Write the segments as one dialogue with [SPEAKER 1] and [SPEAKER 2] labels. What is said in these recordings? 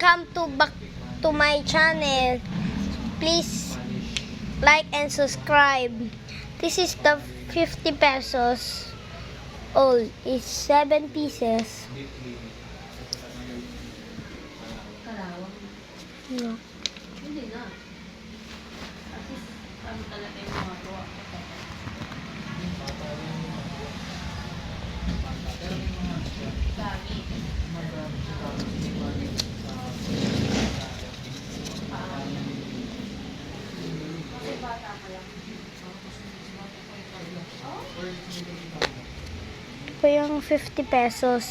[SPEAKER 1] Welcome back to my channel. Please like and subscribe. This is the 50 pesos old. It's 7 pieces. No.
[SPEAKER 2] Hindi na. At least, kami talaga yung mga gawa ko. Dami. Kasi bata ka lang.
[SPEAKER 1] Ito yung 50 pesos.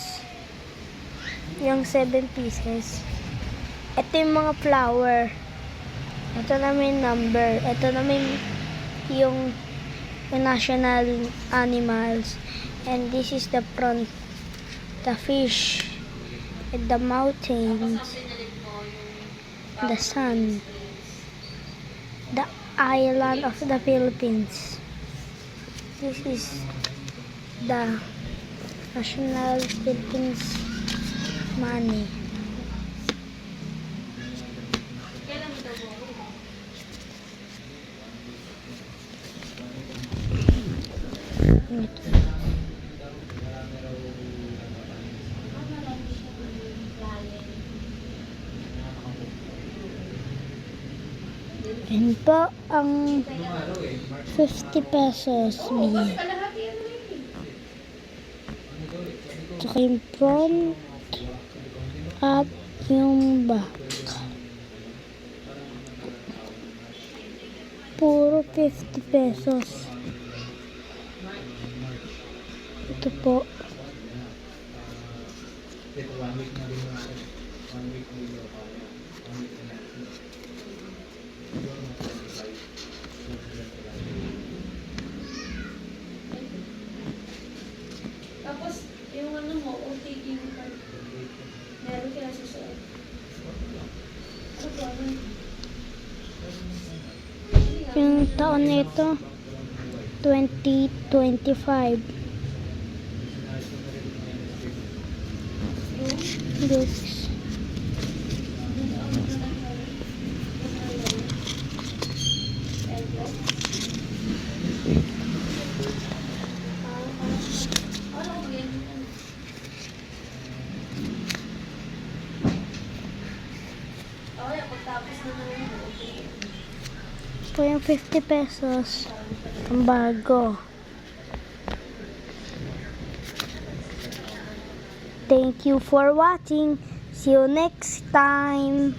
[SPEAKER 1] Yung 7 pieces. Ito yung mga flower. Ito namin number. Ito namin yung national animals. And this is the front. The fish. And the mountains. The sun. The island of the Philippines. This is the national Philippines money.
[SPEAKER 2] Kailan ito po?
[SPEAKER 1] Yan po ang 50 pesos me. Tsaka yung front at yung back. Puro 50 pesos. Ito po.
[SPEAKER 2] Tapos, yung ano mo, OTG yung card. Meron kaya susuot. Ano po, ano?
[SPEAKER 1] Yung taon nito 2025. This.
[SPEAKER 2] Okay, pagtapos na naman yung OTG.
[SPEAKER 1] Po yung 50 pesos. Ang bago. Thank you for watching. See you next time.